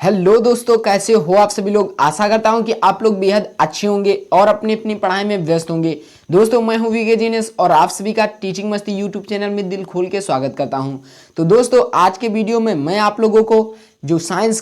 Hello दोस्तों, कैसे हो आप सभी लोग। आशा करता हूं कि आप लोग बेहद अच्छे होंगे और अपनी अपनी पढ़ाई में व्यस्त होंगे। दोस्तों, मैं हूं वीके जीनियस और आप सभी का टीचिंग मस्ती यूट्यूब चैनल में दिल खोल के स्वागत करता हूं। तो दोस्तों, आज के वीडियो में मैं आप लोगों को जो साइंस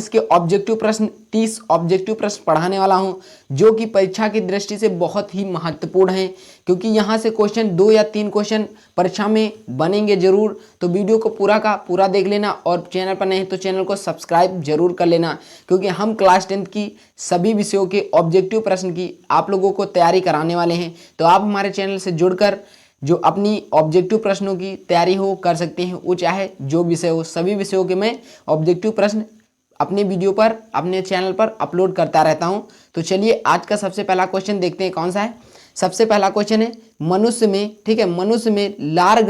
के ऑब्जेक्टिव प्रश्न 30 ऑब्जेक्टिव प्रश्न पढ़ाने वाला हूं, जो कि परीक्षा की दृष्टि से बहुत ही महत्वपूर्ण हैं, क्योंकि यहां से क्वेश्चन 2 या 3 क्वेश्चन परीक्षा में बनेंगे जरूर। तो वीडियो को पूरा का पूरा देख लेना और चैनल पर नहीं है तो चैनल को सब्सक्राइब जरूर कर लेना, क्योंकि हम क्लास 10th की सभी विषयों के ऑब्जेक्टिव प्रश्न की आप लोगों को तैयारी कराने वाले हैं। तो आप हमारे चैनल से जुड़कर जो अपनी ऑब्जेक्टिव प्रश्नों की तैयारी हो कर सकते हैं, वो चाहे जो विषय हो। सभी विषयों के मैं ऑब्जेक्टिव प्रश्न अपने वीडियो पर अपने चैनल पर अपलोड करता रहता हूं। तो चलिए आज का सबसे पहला क्वेश्चन देखते हैं कौन सा है। सबसे पहला क्वेश्चन है, मनुष्य में, ठीक है, मनुष्य में लार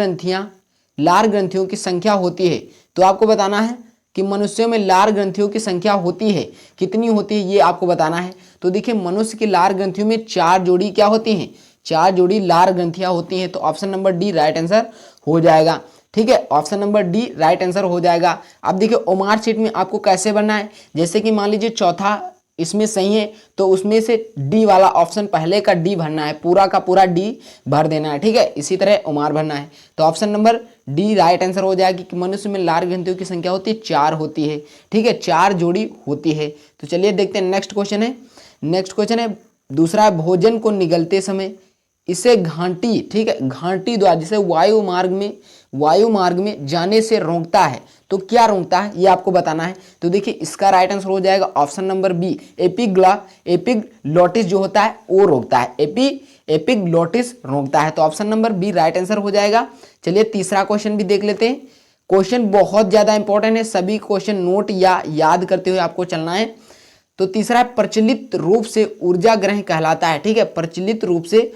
ग्रंथियों की संख्या होती है। तो आपको बताना है कि मनुष्यों में लार ग्रंथियों की संख्या होती है, कितनी होती है ये आपको बताना है। तो देखिए, मनुष्य की लार ग्रंथियों में 4 जोड़ी क्या होती हैं, 4 जोड़ी लार ग्रंथियां होती हैं। तो option number D right answer हो जाएगा। ठीक है, option number D right answer हो जाएगा। अब देखिए, ओमार शीट में आपको कैसे बनना है, जैसे कि मान लीजिए चौथा इसमें सही है तो उसमें से डी वाला ऑप्शन पहले का डी भरना है, पूरा का पूरा डी भर देना है। ठीक है, इसी तरह उमार भरना है। तो option number D right answer हो जाएगा कि मनुष्य में लार ग्रंथियों की संख्या होती है 4 होती है। ठीक है, 4 जोड़ी होती है। तो चलिए देखते हैं नेक्स्ट क्वेश्चन है। नेक्स्ट क्वेश्चन है दूसरा, भोजन को निगलते समय इसे घाटी, ठीक है, घाटी द्वारा जिसे वायु मार्ग में जाने से रोकता है। तो क्या रोकता है ये आपको बताना है। तो देखिए, इसका राइट आंसर हो जाएगा ऑप्शन नंबर बी, एपिग्लॉटिस जो होता है वो रोकता है, एपिग्लॉटिस रोकता है। तो option number B right answer हो जाएगा। चलिए तीसरा क्वेश्चन भी देख लेते हैं। क्वेश्चन बहुत ज्यादा इंपॉर्टेंट है, सभी क्वेश्चन नोट या याद करते हुए आपको चलना है। तो तीसरा है, प्रचलित रूप से ऊर्जा ग्रह कहलाता है। ठीक है, प्रचलित रूप से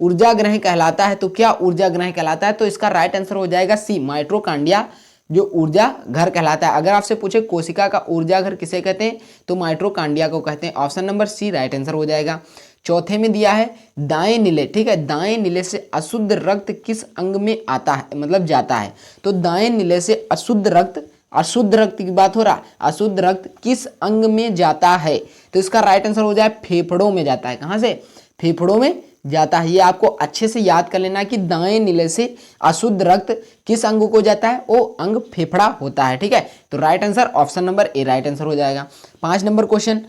ऊर्जा ग्रह कहलाता है। तो क्या ऊर्जा ग्रह कहलाता है, तो इसका राइट आंसर हो जाएगा सी, माइटोकॉन्ड्रिया जो ऊर्जा घर कहलाता है। अगर आपसे पूछे कोशिका का ऊर्जा घर किसे कहते हैं, तो माइटोकॉन्ड्रिया को कहते हैं। Option number C right answer हो जाएगा। चौथे में दिया है दाएं नीले, ठीक है, दाएं नीले से अशुद्ध रक्त किस अंग में आता है, मतलब जाता है। तो दाएं नीले से अशुद्ध रक्त की बात हो रहा है, अशुद्ध रक्त किस अंग में जाता है। तो इसका राइट आंसर हो जाए फेफड़ों में जाता है। कहां से, फेफड़ों में जाता है। ये आपको अच्छे से याद कर लेना कि दाएं नीले से अशुद्ध रक्त किस अंग को जाता है, वो अंग फेफड़ा होता है। ठीक है, तो right answer option number A right answer हो जाएगा। 5 नंबर क्वेश्चन,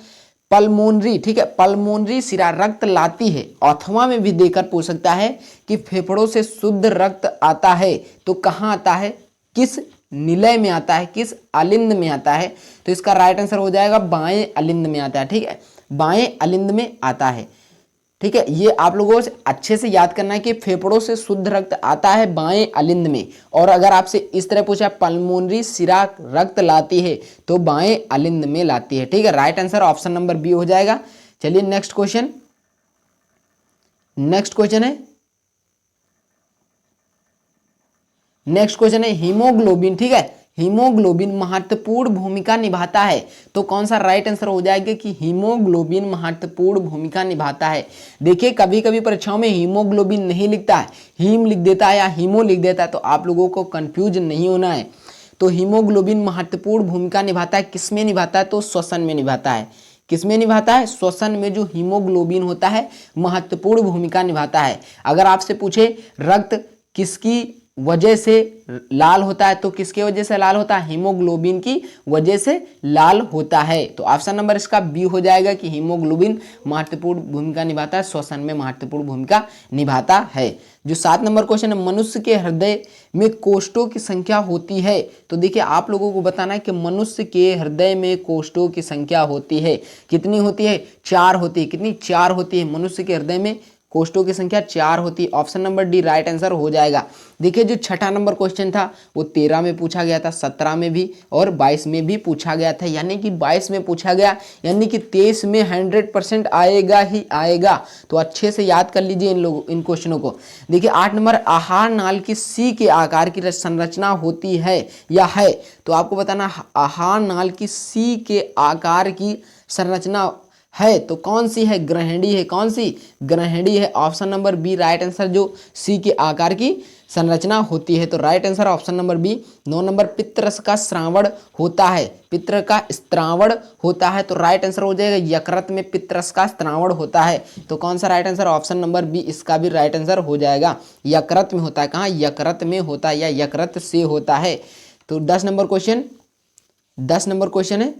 पल्मोनरी, ठीक है, पल्मोनरी सिरा रक्त लाती है, अथवा में भी देकर पूछ सकता है कि फेफड़ों से शुद्ध रक्त आता है तो कहाँ आता है, किस निलय में आता है, किस अलिंद में आता है। तो इसका राइट आंसर हो जाएगा बाएं अलिंद में आता है। ठीक है, बाएं अलिंद में आता है। ठीक है, ये आप लोगों से अच्छे से याद करना है कि फेफड़ों से शुद्ध रक्त आता है बाएं अलिंद में। और अगर आपसे इस तरह पूछा पल्मोनरी सिरा रक्त लाती है तो बाएं अलिंद में लाती है। ठीक है, right answer option number B हो जाएगा। चलिए नेक्स्ट क्वेश्चन है हीमोग्लोबिन। ठीक है, हीमोग्लोबिन महत्वपूर्ण भूमिका निभाता है। तो कौन सा राइट आंसर हो जाएगा कि हीमोग्लोबिन महत्वपूर्ण भूमिका निभाता है। देखिए, कभी कभी परीक्षाओं में हीमोग्लोबिन नहीं लिखता है, हीम लिख देता है या हीमो लिख देता है, तो आप लोगों को कंफ्यूज नहीं होना है। तो हीमोग्लोबिन महत्वपूर्ण भूमिका निभाता है, किसमें निभाता है, तो श्वसन में निभाता है। किसमें निभाता है, श्वसन में जो हीमोग्लोबिन होता है महत्वपूर्ण भूमिका निभाता है। अगर आपसे पूछे रक्त किसकी वजह से लाल होता है, तो किसके वजह से लाल होता है, हीमोग्लोबिन की वजह से लाल होता है। तो ऑप्शन नंबर इसका बी हो जाएगा कि हीमोग्लोबिन महत्वपूर्ण भूमिका निभाता है, श्वसन में महत्वपूर्ण भूमिका निभाता है। जो 7 नंबर क्वेश्चन है, मनुष्य के हृदय में कोष्ठों की संख्या होती है। तो देखिए, आप लोगों को बताना है कि मनुष्य के हृदय में कोष्ठों की संख्या होती है, कितनी होती है, 4 होती है। कितनी, 4 होती है। मनुष्य के हृदय में कोष्ठों की संख्या 4 होती है। Option number D right answer हो जाएगा। देखिए, जो छठा नंबर क्वेश्चन था वो 13 में पूछा गया था, 17 में भी और 22 में भी पूछा गया था, यानी कि 22 में पूछा गया, यानी कि 23 में 100% आएगा ही आएगा। तो अच्छे से याद कर लीजिए इन क्वेश्चनों को। देखिए 8 नंबर, आहार नाल की सी के आकार की संरचना होती है या है। तो आपको बताना आहार नाल की सी के आकार की संरचना है तो कौन सी है, ग्रहणी है। कौन सी, ग्रहणी है। Option number B right answer, जो सी के आकार की संरचना होती है। तो right answer option number B. 9 number, पितरस का श्रावण होता है, पित्र का श्रावण होता है। तो राइट आंसर हो जाएगा यकृत में पितरस का श्रावण होता है। तो कौन सा right answer, option number B इसका भी राइट आंसर हो जाएगा। यकृत में होता है, कहाँ, यकृत में होता है या यकृत से होता है। तो 10 नंबर क्वेश्चन, 10 नंबर क्वेश्चन है,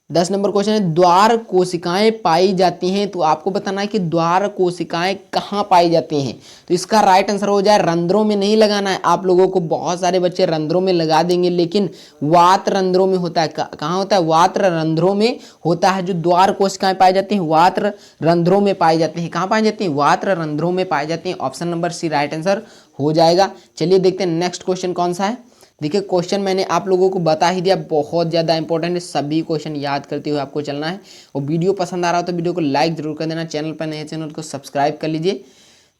10 नंबर क्वेश्चन है, द्वार कोशिकाएं पाई जाती हैं। तो आपको बताना है कि द्वार कोशिकाएं कहाँ पाई जाती हैं। तो इसका राइट आंसर हो जाए, रंध्रों में नहीं लगाना है आप लोगों को। बहुत सारे बच्चे रंध्रों में लगा देंगे, लेकिन वात रंध्रों में होता है। कहाँ होता है, वात रंध्रों में होता है। जो द्वार कोशिकाएं पाई जाती हैं वात रंध्रों में पाई जाती हैं। कहाँ पाई जाती हैं, वात रंध्रों में पाई जाती हैं। Option number C right answer हो जाएगा। चलिए देखते हैं नेक्स्ट क्वेश्चन कौन सा है। देखिए क्वेश्चन मैंने आप लोगों को बता ही दिया, बहुत ज़्यादा इंपॉर्टेंट है। सभी क्वेश्चन याद करते हुए आपको चलना है। और वीडियो पसंद आ रहा हो तो वीडियो को लाइक जरूर कर देना, चैनल पर नए चैनल को सब्सक्राइब कर लीजिए।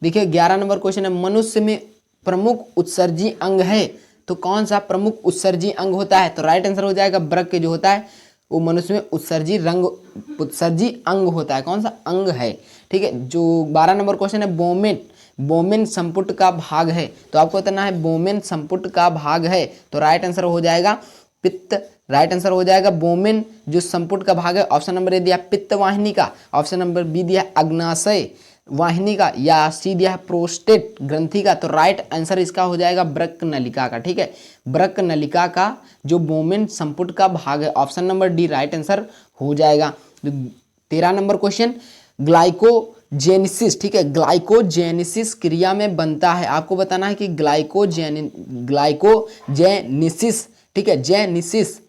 देखिए 11 नंबर क्वेश्चन है, मनुष्य में प्रमुख उत्सर्जी अंग है। तो कौन सा प्रमुख उत्सर्जी अंग होता है। तो राइट आंसर हो जाएगा वृक्क, जो होता है वो मनुष्य में उत्सर्जी अंग होता है। कौन सा अंग है, ठीक है। जो 12 नंबर क्वेश्चन है, बोमेन संपुट का भाग है। तो आपको बताना है बोमेन संपुट का भाग है। तो राइट आंसर हो जाएगा पित्त, राइट आंसर हो जाएगा बोमेन जो संपुट का भाग है। ऑप्शन नंबर ए दिया पित्त वाहिनी का, ऑप्शन नंबर बी दिया अग्नाशय वाहिनी का, या सी दिया है प्रोस्टेट ग्रंथि का। तो राइट आंसर इसका हो जाएगा वृक्क नलिका का, ठीक है। वृक्क नलिका का जो बोमेन संपुट का भाग है, option number D right answer हो जाएगा। 13 नंबर क्वेश्चन, ग्लाइकोजेनेसिस, ठीक है, ग्लाइकोजेनेसिस क्रिया में बनता है। आपको बताना है कि ग्लाइकोजेनेसिस, ठीक है, जेनेसिस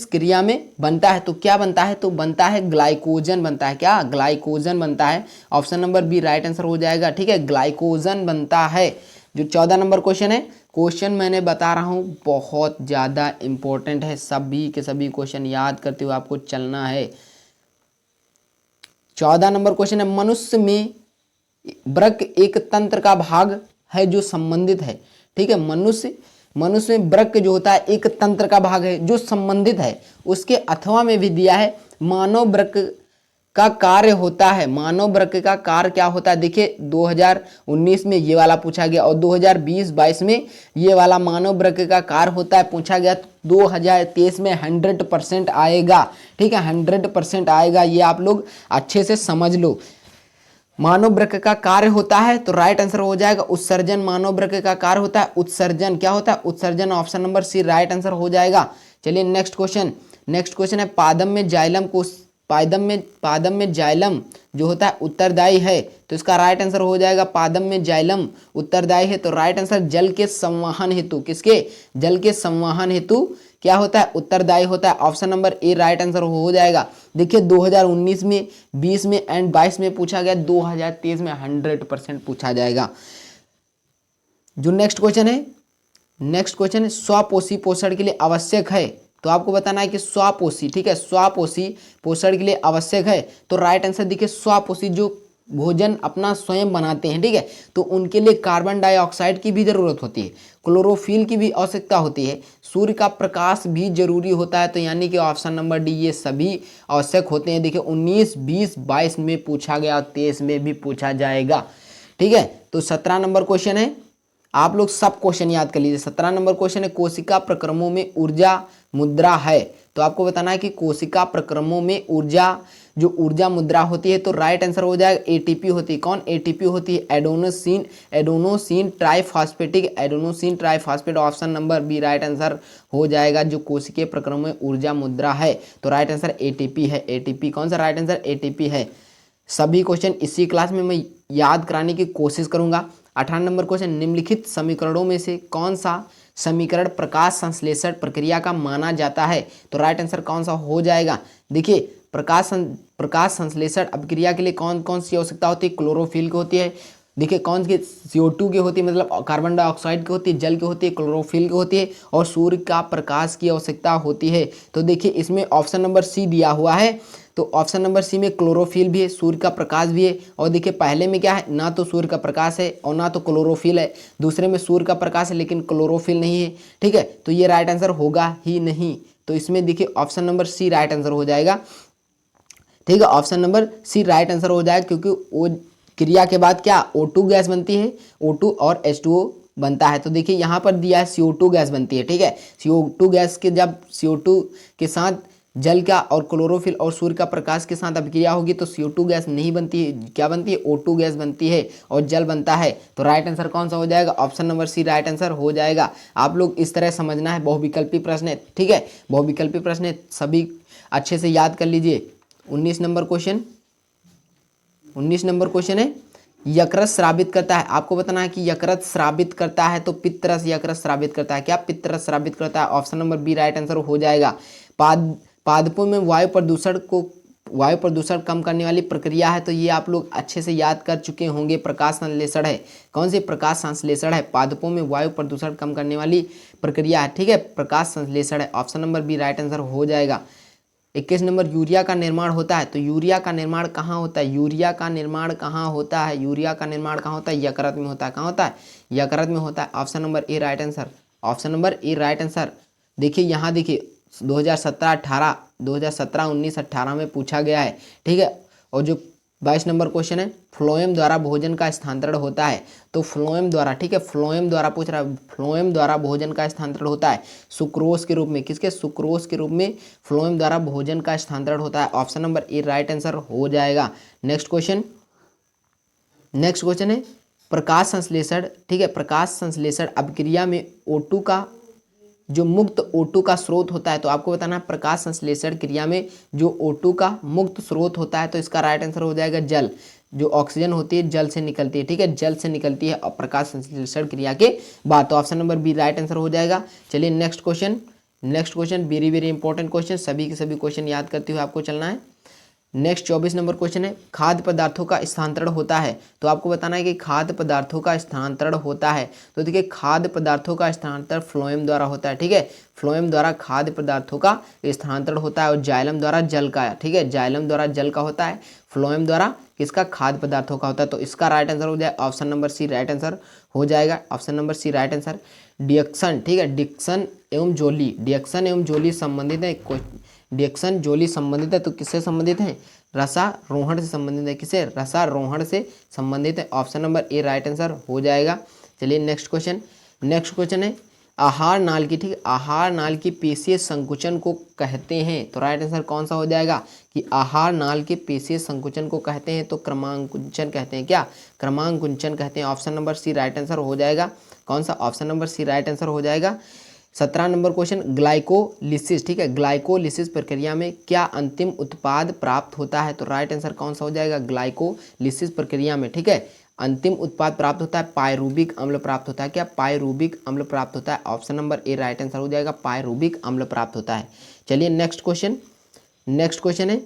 क्रिया में बनता है। तो क्या बनता है, तो बनता है ग्लाइकोजन बनता है। क्या, ग्लाइकोजन बनता है। Option number B right answer हो जाएगा, ठीक है, ग्लाइकोजन बनता है। जो 14 नंबर क्वेश्चन है, क्वेश्चन मैंने बता रहा हूँ बहुत ज़्यादा इंपॉर्टेंट है। सभी के सभी क्वेश्चन याद करते हुए आपको चलना है। 14 नंबर क्वेश्चन है, मनुष्य में वृक्क एक तंत्र का भाग है जो संबंधित है, ठीक है। मनुष्य में वृक्क जो होता है एक तंत्र का भाग है जो संबंधित है। उसके अथवा में भी दिया है मानव वृक्क का कार्य होता है। मानव वृक्क का कार्य क्या होता है। देखिए 2019 में ये वाला पूछा गया और 2020-22 में ये वाला मानव वृक्क का कार्य होता है पूछा गया। 2023 में 100% आएगा, ठीक है, 100% आएगा। ये आप लोग अच्छे से समझ लो। मानव वृक्क का कार्य होता है, तो राइट आंसर हो जाएगा उत्सर्जन। मानव वृक्क का कार्य होता है उत्सर्जन। क्या होता है, उत्सर्जन। Option number C right answer हो जाएगा। चलिए नेक्स्ट क्वेश्चन है, पादम में जाइलम जो होता है उत्तरदायी है। तो इसका राइट आंसर हो जाएगा पादम में जाइलम उत्तरदायी है। तो राइट आंसर जल के संवहन हेतु, किसके, जल के संवहन हेतु क्या होता है, उत्तरदायी होता है। Option number A right answer हो जाएगा। देखिए 2019 में, 20 में एंड 22 में पूछा गया, 2023 में 100% पूछा जाएगा। जो नेक्स्ट क्वेश्चन है, स्वपोषी पोषण के लिए आवश्यक है। तो आपको बताना है कि स्वपोषी, ठीक है, स्वपोषी पोषण के लिए आवश्यक है। तो राइट आंसर देखिए स्वपोषी जो भोजन अपना स्वयं बनाते हैं, ठीक है, तो उनके लिए कार्बन डाइऑक्साइड की भी जरूरत होती है, क्लोरोफिल की भी आवश्यकता होती है, सूर्य का प्रकाश भी जरूरी होता है। तो यानी कि ऑप्शन नंबर डी ये सभी आवश्यक होते हैं। देखिए 19, 20, 22 में पूछा गया और 23 में भी पूछा जाएगा, ठीक है। तो 17 नंबर क्वेश्चन है, आप लोग सब क्वेश्चन याद कर लीजिए। 17 नंबर क्वेश्चन है, कोशिका प्रक्रमों में ऊर्जा मुद्रा है। तो आपको बताना है कि कोशिका प्रक्रमों में जो ऊर्जा मुद्रा होती है। तो राइट आंसर हो जाएगा एटीपी होती है। कौन, एटीपी होती है adenosine triphosphate. Option number B right answer हो जाएगा। जो कोशिकीय प्रक्रमों में ऊर्जा मुद्रा है, तो राइट आंसर एटीपी है। एटीपी कौन सा राइट आंसर, एटीपी है। सभी क्वेश्चन इसी क्लास में मैं याद कराने की कोशिश करूंगा। 18 नंबर क्वेश्चन, निम्नलिखित समीकरणों में से कौन सा समीकरण प्रकाश संश्लेषण प्रक्रिया का माना जाता है। तो राइट आंसर कौन सा हो जाएगा। देखिए प्रकाश संश्लेषण अभिक्रिया के लिए कौन कौन सी आवश्यकता होती है, क्लोरोफिल की होती है। देखिए कौन सी, CO2 की होती है, मतलब कार्बन डाइऑक्साइड की होती है, जल की होती है, क्लोरोफिल की होती है, और सूर्य का प्रकाश की आवश्यकता होती है। तो देखिए इसमें ऑप्शन नंबर सी दिया हुआ है। तो ऑप्शन नंबर सी में क्लोरोफिल भी है, सूर्य का प्रकाश भी है। और देखिए पहले में क्या है, ना तो सूर्य का प्रकाश है और ना तो क्लोरोफिल है। दूसरे में सूर्य का प्रकाश है लेकिन क्लोरोफिल नहीं है, ठीक है। तो ये राइट आंसर होगा ही नहीं। तो इसमें देखिए option number C right answer हो जाएगा। ठीक है, option number C right answer हो जाएगा, क्योंकि वो क्रिया के बाद क्या O2 गैस बनती है, O2 और H2O बनता है। तो देखिए यहाँ पर दिया है CO2 गैस बनती है। ठीक है, CO2 गैस के जब CO2 के साथ जल का और क्लोरोफिल और सूर्य का प्रकाश के साथ अभिक्रिया होगी तो CO2 गैस नहीं बनती है, क्या बनती है, O2 गैस बनती है और जल बनता है। तो राइट आंसर कौन सा हो जाएगा, option number C right answer हो जाएगा। आप लोग इस तरह समझना है, बहुविकल्पी प्रश्न है। ठीक है, बहुविकल्पी प्रश्न है, सभी अच्छे से याद कर लीजिए। 19 नंबर क्वेश्चन, 19 नंबर क्वेश्चन है, यकृत स्रावित करता है। आपको बताना है कि यकृत स्रावित करता है तो पित्तरस यकृत स्रावित करता है। क्या पित्तरस स्रावित करता है, option number B right answer हो जाएगा। पादपों में वायु प्रदूषण कम करने वाली प्रक्रिया है, तो ये आप लोग अच्छे से याद कर चुके होंगे, प्रकाश संश्लेषण है। कौन सी, प्रकाश संश्लेषण है। पादपों में वायु प्रदूषण कम करने वाली प्रक्रिया है। ठीक है, प्रकाश संश्लेषण है, option number B right answer हो जाएगा। 21 नंबर, यूरिया का निर्माण होता है। तो यूरिया का निर्माण कहाँ होता है, यूरिया का निर्माण कहाँ होता है, यूरिया का निर्माण कहाँ होता है, यकृत में होता है। कहाँ होता है, यकृत में होता है, option number A right answer, option number A right answer. देखिए यहाँ देखिए 2017-18, 2017-19-18 में पूछा गया है। ठीक है, और जो 22 नंबर क्वेश्चन है, फ्लोएम द्वारा भोजन का स्थानांतरण होता है। तो फ्लोएम द्वारा, ठीक है, फ्लोएम द्वारा पूछ रहा है, फ्लोएम द्वारा भोजन का स्थानांतरण होता है सुक्रोज के रूप में। किसके, सुक्रोज के रूप में फ्लोएम द्वारा भोजन का स्थानांतरण होता है, option number A right answer हो जाएगा। नेक्स्ट क्वेश्चन, नेक्स्ट क्वेश्चन है प्रकाश संश्लेषण। ठीक है, प्रकाश संश्लेषण अभिक्रिया में O2 का जो मुक्त O2 का स्रोत होता है। तो आपको बताना है प्रकाश संश्लेषण क्रिया में जो O2 का मुक्त स्रोत होता है, तो इसका राइट आंसर हो जाएगा जल। जो ऑक्सीजन होती है जल से निकलती है। ठीक है, जल से निकलती है और प्रकाश संश्लेषण क्रिया के बाद, तो option number B right answer हो जाएगा। चलिए next question, next question very very important question, सभी के सभी क्वेश्चन याद करते हुए आपको चलना है। नेक्स्ट 24 नंबर क्वेश्चन है, खाद्य पदार्थों का स्थानांतरण होता है। तो आपको बताना है कि खाद्य पदार्थों का स्थानांतरण होता है। तो देखिए खाद्य पदार्थों का स्थानांतरण फ्लोएम द्वारा होता है। ठीक है, फ्लोएम द्वारा खाद्य पदार्थों का स्थानांतरण होता है और जाइलम द्वारा जल का। ठीक है, जाइलम द्वारा जल का होता है, फ्लोएम द्वारा किसका, खाद्य पदार्थों का होता है। तो इसका राइट आंसर हो जाए option number C right answer हो जाएगा, option number C right answer. Dixon, ठीक है, डिक्सन एवं जोली, डिक्सन एवं जोली संबंधित है। डिक्सन जोली संबंधित है, तो किससे संबंधित है, रसारोहण से संबंधित है। किसे, रसारोहण से संबंधित है, option number A right answer हो जाएगा। चलिए नेक्स्ट क्वेश्चन, नेक्स्ट क्वेश्चन है आहार नाल की, ठीक है, आहार नाल की पेशीय संकुचन को कहते हैं। तो राइट आंसर कौन सा हो जाएगा कि आहार नाल के पेशीय संकुचन को कहते हैं, तो क्रमांकुंचन कहते हैं। क्या, क्रमांकुंचन कहते हैं, option number C right answer हो जाएगा। कौन सा, option number C right answer हो जाएगा। 17 नंबर क्वेश्चन, ग्लाइकोलिसिस, ठीक है, ग्लाइकोलिसिस प्रक्रिया में क्या अंतिम उत्पाद प्राप्त होता है। तो राइट आंसर कौन सा हो जाएगा, ग्लाइकोलिसिस प्रक्रिया में, ठीक है, अंतिम उत्पाद प्राप्त होता है पायरूबिक अम्ल प्राप्त होता है। क्या, पायरूबिक अम्ल प्राप्त होता है, option number A right answer हो जाएगा, पायरूबिक अम्ल प्राप्त होता है। चलिए नेक्स्ट क्वेश्चन, नेक्स्ट क्वेश्चन है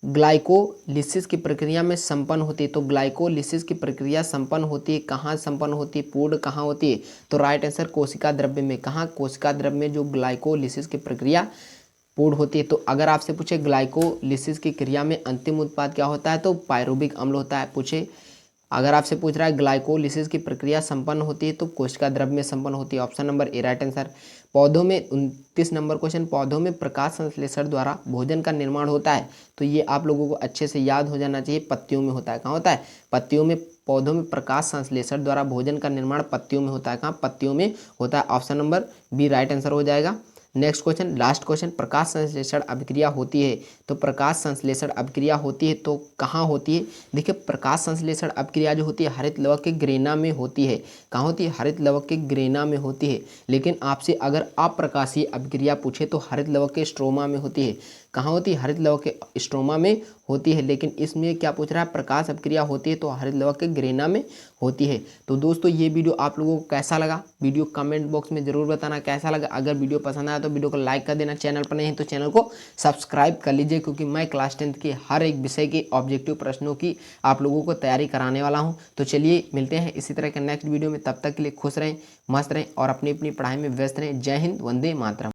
ग्लाइकोलिसिस की प्रक्रिया में संपन्न होती है। तो ग्लाइकोलिसिस की प्रक्रिया संपन्न होती है, कहाँ संपन्न होती है, पूर्ण कहाँ होती है। तो राइट आंसर कोशिका द्रव्य में। कहाँ, कोशिका द्रव्य में जो ग्लाइकोलिसिस की प्रक्रिया पूर्ण होती है। तो अगर आपसे पूछे ग्लाइकोलिसिस की क्रिया में अंतिम उत्पाद क्या होता है, तो पायरूबिक अम्ल होता है। पूछे, अगर आपसे पूछ रहा है ग्लाइकोलिसिस की प्रक्रिया संपन्न होती है तो कोशिका द्रव्य में संपन्न होती है, option number A right answer. पौधों में 29 नंबर क्वेश्चन, पौधों में प्रकाश संश्लेषण द्वारा भोजन का निर्माण होता है। तो ये आप लोगों को अच्छे से याद हो जाना चाहिए, पत्तियों में होता है। कहाँ होता है, पत्तियों में। पौधों में प्रकाश संश्लेषण द्वारा भोजन का निर्माण पत्तियों में होता है। कहाँ, पत्तियों में होता है, option number B right answer हो जाएगा। नेक्स्ट क्वेश्चन, लास्ट क्वेश्चन, प्रकाश संश्लेषण अभिक्रिया होती है। तो प्रकाश संश्लेषण अभिक्रिया होती है तो कहाँ होती है। देखिए प्रकाश संश्लेषण अभिक्रिया जो होती है हरित लवक के ग्रेना में होती है। कहाँ होती है, हरित लवक के ग्रेना में होती है। लेकिन आपसे अगर अप्रकाशीय अभिक्रिया पूछे तो हरित लवक के स्ट्रोमा में होती है। कहाँ होती है, हरित लवक के स्ट्रोमा में होती है। लेकिन इसमें क्या पूछ रहा है, प्रकाश अभिक्रिया होती है तो हरित लवक के ग्रेना में होती है। तो दोस्तों ये वीडियो आप लोगों को कैसा लगा, वीडियो कमेंट बॉक्स में जरूर बताना कैसा लगा। अगर वीडियो पसंद आया तो वीडियो को लाइक कर देना, चैनल पर नहीं है तो चैनल को सब्सक्राइब कर लीजिए, क्योंकि मैं क्लास 10th के हर एक विषय के ऑब्जेक्टिव प्रश्नों की आप लोगों को तैयारी कराने वाला हूँ। तो चलिए मिलते हैं इसी तरह के नेक्स्ट वीडियो में, तब तक के लिए खुश रहें, मस्त रहें और अपनी अपनी पढ़ाई में व्यस्त रहें। जय हिंद, वंदे मातरम।